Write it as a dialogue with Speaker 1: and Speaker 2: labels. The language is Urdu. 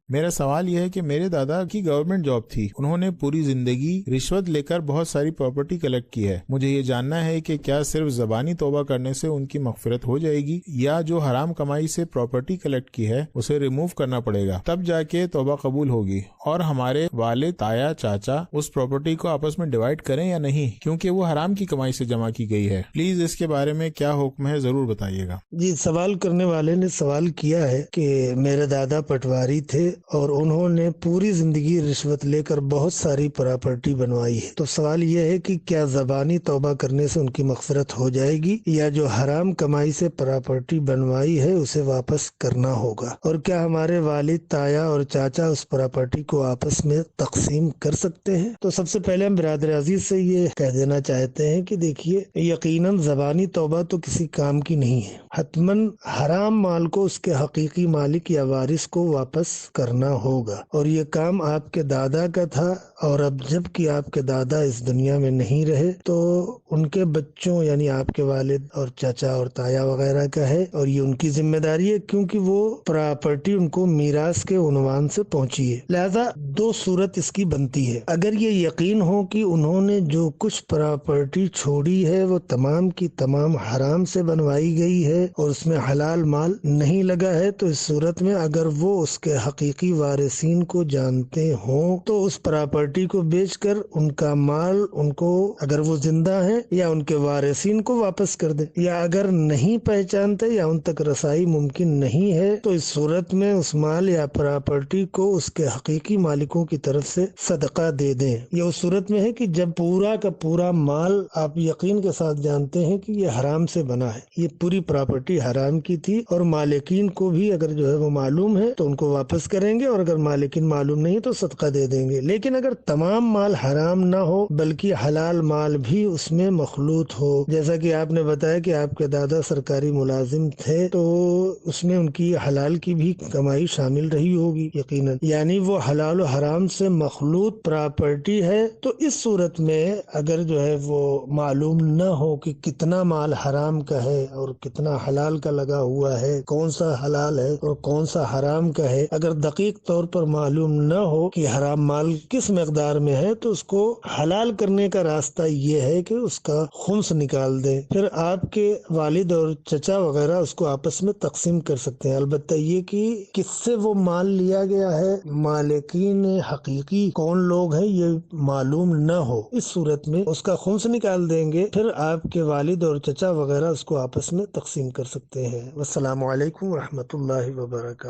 Speaker 1: میرا سوال یہ ہے کہ میرے دادا کی گورنمنٹ جاب تھی، انہوں نے پوری زندگی رشوت لے کر بہت ساری پراپرٹی کلیکٹ کی ہے. مجھے یہ جاننا ہے کہ کیا صرف زبانی توبہ کرنے سے ان کی مغفرت ہو جائے گی، یا جو حرام کمائی سے پراپرٹی کلیکٹ کی ہے اسے ریموو کرنا پڑے گا، تب جا کے توبہ قبول ہوگی؟ اور ہمارے والد، تایا، چاچا اس پراپرٹی کو آپس میں ڈیوائڈ کریں یا نہیں، کیونکہ وہ حرام کی کمائی سے جمع کی گئی ہے؟ پلیز اس کے بارے میں کیا حکم ہے ضرور بتائیے گا.
Speaker 2: جی، سوال کرنے والے نے سوال کیا ہے کہ میرے دادا پٹواری تھے اور انہوں نے پوری زندگی رشوت لے کر بہت ساری پراپرٹی بنوائی ہے. تو سوال یہ ہے کہ کیا زبانی توبہ کرنے سے ان کی مغفرت ہو جائے گی، یا جو حرام کمائی سے پراپرٹی بنوائی ہے اسے واپس کرنا ہوگا؟ اور کیا ہمارے والد، تایا اور چاچا اس پراپرٹی کو آپس میں تقسیم کر سکتے ہیں؟ تو سب سے پہلے ہم برادر عزیز سے یہ کہہ دینا چاہتے ہیں کہ دیکھیے، یقیناً زبانی توبہ تو کسی کام کی نہیں ہے. حتماً حرام مال کو اس کے حقیقی مالک یا وارث کو واپس کرنا ہوگا، اور یہ کام آپ کے دادا کا تھا. اور اب جب کہ آپ کے دادا اس دنیا میں نہیں رہے تو ان کے بچوں یعنی آپ کے والد اور چچا اور تایا وغیرہ کا ہے، اور یہ ان کی ذمہ داری ہے کیونکہ وہ پراپرٹی ان کو میراث کے عنوان سے پہنچی ہے. لہذا دو صورت اس کی بنتی ہے. اگر یہ یقین ہو کہ انہوں نے جو کچھ پراپرٹی چھوڑی ہے وہ تمام کی تمام حرام سے بنوائی گئی ہے اور اس میں حلال مال نہیں لگا ہے، تو اس صورت میں اگر وہ اس کے حقیقی وارثین کو جانتے ہوں تو اس پراپرٹی کو بیچ کر ان کا مال ان کو، اگر وہ زندہ ہیں، یا ان کے وارثین کو واپس کر دیں. یا اگر نہیں پہچانتے یا ان تک رسائی ممکن نہیں ہے تو اس صورت میں اس مال یا پراپرٹی کو اس کے حقیقی مالکوں کی طرف سے صدقہ دے دیں. یہ اس صورت میں ہے کہ جب پورا کا پورا مال آپ یقین کے ساتھ جانتے ہیں کہ یہ حرام سے بنا ہے، یہ پوری پراپرٹی حرام کی تھی، اور مالکین کو بھی اگر جو ہے وہ معلوم ہے تو ان کو واپس کریں گے، اور اگر مالکین معلوم نہیں تو صدقہ دے دیں گے. لیکن اگر تمام مال حرام نہ ہو بلکہ حلال مال بھی اس میں مخلوط ہو، جیسا کہ آپ نے بتایا کہ آپ کے دادا سرکاری ملازم تھے، تو اس میں ان کی حلال کی بھی کمائی شامل رہی ہوگی یقیناً، یعنی وہ حلال و حرام سے مخلوط پراپرٹی ہے. تو اس صورت میں اگر جو ہے وہ معلوم نہ ہو کہ کتنا مال حرام کا ہے اور کتنا حلال کا لگا ہوا ہے، کون سا حلال ہے اور کون سا حرام کا ہے، اگر دقیق طور پر معلوم نہ ہو کہ حرام مال کس مقدار میں ہے، تو اس کو حلال کرنے کا راستہ یہ ہے کہ اس کا خمس نکال دیں. پھر آپ کے والد اور چچا وغیرہ اس کو آپس میں تقسیم کر سکتے ہیں. البتہ یہ کہ کس سے وہ مال لیا گیا ہے، مالکین حقیقی کون لوگ ہیں، یہ معلوم نہ ہو، اس صورت میں اس کا خمس نکال دیں گے. پھر آپ کے والد اور چچا وغیرہ اس کو آپس میں تقسیم کر سکتے ہیں. والسلام علیکم ورحمۃ اللہ وبرکاتہ.